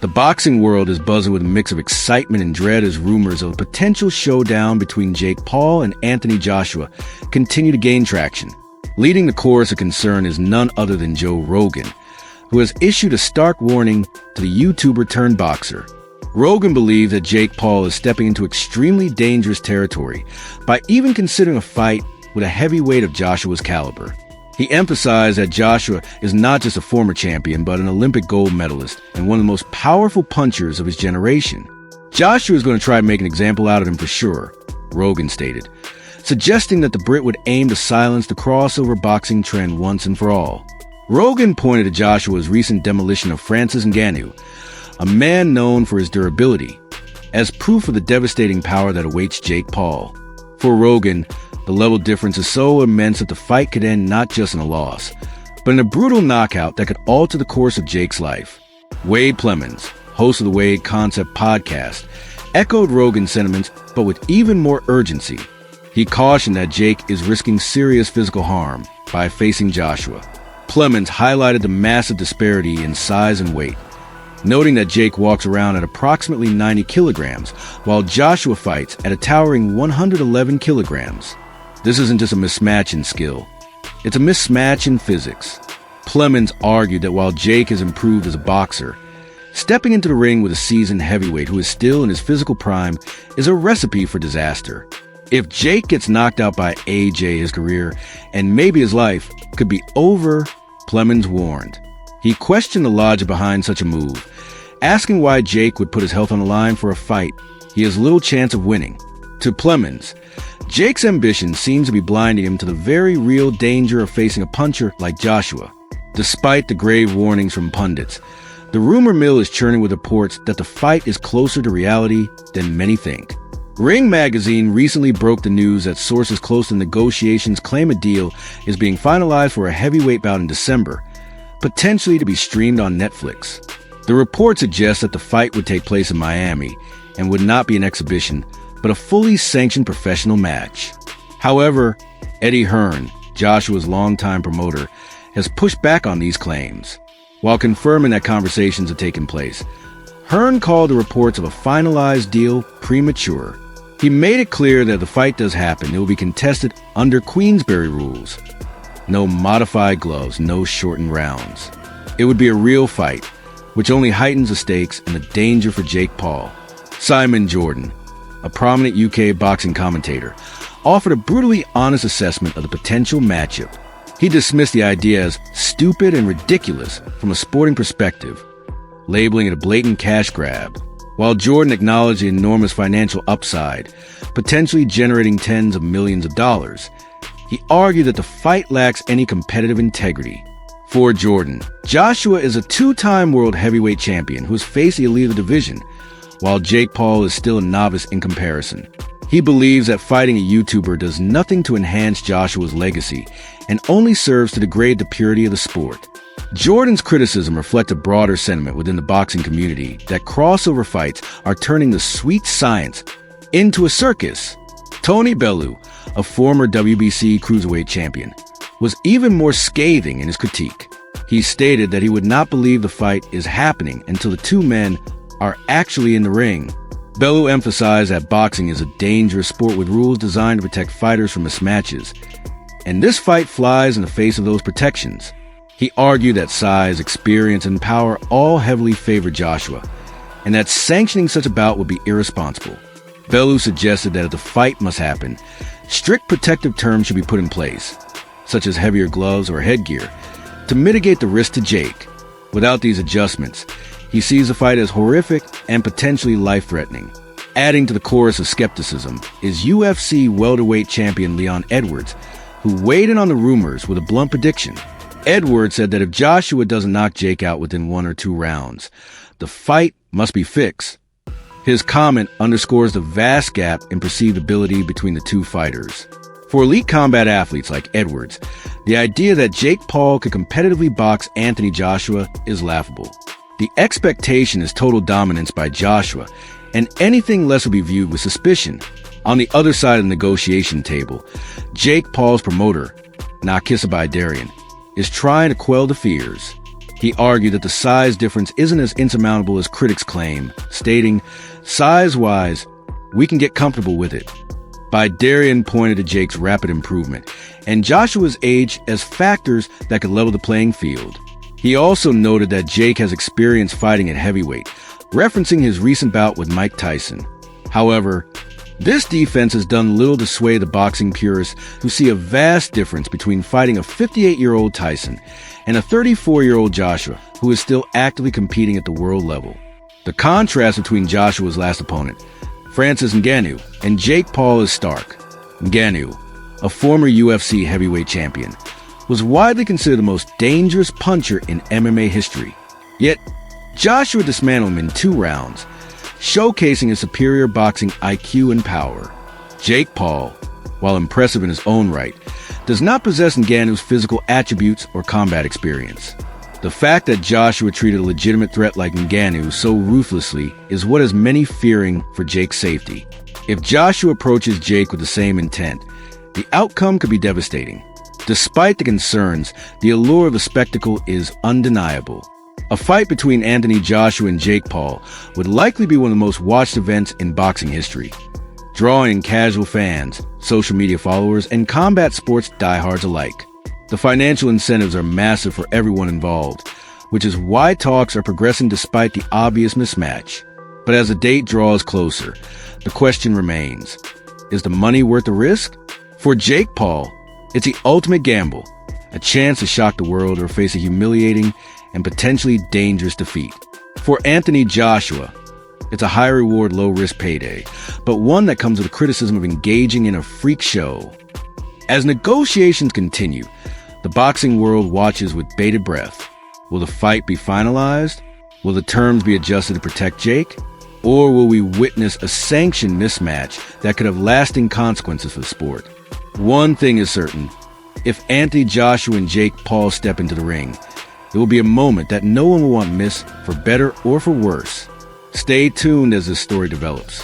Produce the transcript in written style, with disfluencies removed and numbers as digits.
The boxing world is buzzing with a mix of excitement and dread as rumors of a potential showdown between Jake Paul and Anthony Joshua continue to gain traction. Leading the chorus of concern is none other than Joe Rogan, who has issued a stark warning to the YouTuber-turned-boxer. Rogan believes that Jake Paul is stepping into extremely dangerous territory by even considering a fight with a heavyweight of Joshua's caliber. He emphasized that Joshua is not just a former champion, but an Olympic gold medalist and one of the most powerful punchers of his generation. Joshua is going to try to make an example out of him for sure, Rogan stated, suggesting that the Brit would aim to silence the crossover boxing trend once and for all. Rogan pointed to Joshua's recent demolition of Francis Ngannou, a man known for his durability, as proof of the devastating power that awaits Jake Paul. For Rogan, the level difference is so immense that the fight could end not just in a loss, but in a brutal knockout that could alter the course of Jake's life. Wade Plemons, host of the Wade Concept podcast, echoed Rogan's sentiments, but with even more urgency. He cautioned that Jake is risking serious physical harm by facing Joshua. Plemons highlighted the massive disparity in size and weight, noting that Jake walks around at approximately 90 kilograms, while Joshua fights at a towering 111 kilograms. This isn't just a mismatch in skill. It's a mismatch in physics. Plemons argued that while Jake has improved as a boxer, stepping into the ring with a seasoned heavyweight who is still in his physical prime is a recipe for disaster. If Jake gets knocked out by AJ, his career, and maybe his life, could be over, Plemons warned. He questioned the logic behind such a move, asking why Jake would put his health on the line for a fight he has little chance of winning. To Plemons, Jake's ambition seems to be blinding him to the very real danger of facing a puncher like Joshua. Despite the grave warnings from pundits, the rumor mill is churning with reports that the fight is closer to reality than many think. Ring magazine recently broke the news that sources close to negotiations claim a deal is being finalized for a heavyweight bout in December, potentially to be streamed on Netflix. The report suggests that the fight would take place in Miami and would not be an exhibition, but a fully sanctioned professional match. However, Eddie Hearn, Joshua's longtime promoter, has pushed back on these claims. While confirming that conversations have taken place, Hearn called the reports of a finalized deal premature. He made it clear that if the fight does happen, it will be contested under Queensberry rules. No modified gloves, no shortened rounds. It would be a real fight, which only heightens the stakes and the danger for Jake Paul. Simon Jordan, a prominent UK boxing commentator, offered a brutally honest assessment of the potential matchup. He dismissed the idea as stupid and ridiculous from a sporting perspective, labeling it a blatant cash grab. While Jordan acknowledged the enormous financial upside, potentially generating tens of millions of dollars, he argued that the fight lacks any competitive integrity. For Jordan, Joshua is a two-time world heavyweight champion who has faced the elite of the division, while Jake Paul is still a novice in comparison. He believes that fighting a YouTuber does nothing to enhance Joshua's legacy and only serves to degrade the purity of the sport. Jordan's criticism reflects a broader sentiment within the boxing community that crossover fights are turning the sweet science into a circus. Tony Bellew, a former WBC cruiserweight champion, was even more scathing in his critique. He stated that he would not believe the fight is happening until the two men are actually in the ring. Bellew emphasized that boxing is a dangerous sport with rules designed to protect fighters from mismatches, and this fight flies in the face of those protections. He argued that size, experience, and power all heavily favor Joshua, and that sanctioning such a bout would be irresponsible. Bellew suggested that if the fight must happen, strict protective terms should be put in place, such as heavier gloves or headgear, to mitigate the risk to Jake. Without these adjustments, he sees the fight as horrific and potentially life-threatening. Adding to the chorus of skepticism is UFC welterweight champion Leon Edwards, who weighed in on the rumors with a blunt prediction. Edwards said that if Joshua doesn't knock Jake out within 1 or 2 rounds, the fight must be fixed. His comment underscores the vast gap in perceived ability between the two fighters. For elite combat athletes like Edwards, the idea that Jake Paul could competitively box Anthony Joshua is laughable. The expectation is total dominance by Joshua, and anything less will be viewed with suspicion. On the other side of the negotiation table, Jake Paul's promoter, Narkisabay Darian, is trying to quell the fears. He argued that the size difference isn't as insurmountable as critics claim, stating, "Size-wise, we can get comfortable with it." Darian pointed to Jake's rapid improvement and Joshua's age as factors that could level the playing field. He also noted that Jake has experience fighting at heavyweight, referencing his recent bout with Mike Tyson. However, this defense has done little to sway the boxing purists who see a vast difference between fighting a 58-year-old Tyson and a 34-year-old Joshua who is still actively competing at the world level. The contrast between Joshua's last opponent, Francis Ngannou, and Jake Paul is stark. Ngannou, a former UFC heavyweight champion, was widely considered the most dangerous puncher in MMA history. Yet, Joshua dismantled him in 2 rounds, showcasing his superior boxing IQ and power. Jake Paul, while impressive in his own right, does not possess Ngannou's physical attributes or combat experience. The fact that Joshua treated a legitimate threat like Ngannou so ruthlessly is what has many fearing for Jake's safety. If Joshua approaches Jake with the same intent, the outcome could be devastating. Despite the concerns, the allure of the spectacle is undeniable. A fight between Anthony Joshua and Jake Paul would likely be one of the most watched events in boxing history, drawing in casual fans, social media followers, and combat sports diehards alike. The financial incentives are massive for everyone involved, which is why talks are progressing despite the obvious mismatch. But as the date draws closer, the question remains, is the money worth the risk? For Jake Paul, it's the ultimate gamble, a chance to shock the world or face a humiliating and potentially dangerous defeat. For Anthony Joshua, it's a high-reward, low-risk payday, but one that comes with the criticism of engaging in a freak show. As negotiations continue, the boxing world watches with bated breath. Will the fight be finalized? Will the terms be adjusted to protect Jake? Or will we witness a sanctioned mismatch that could have lasting consequences for the sport? One thing is certain. If Anthony Joshua and Jake Paul step into the ring, it will be a moment that no one will want missed, for better or for worse. Stay tuned as this story develops.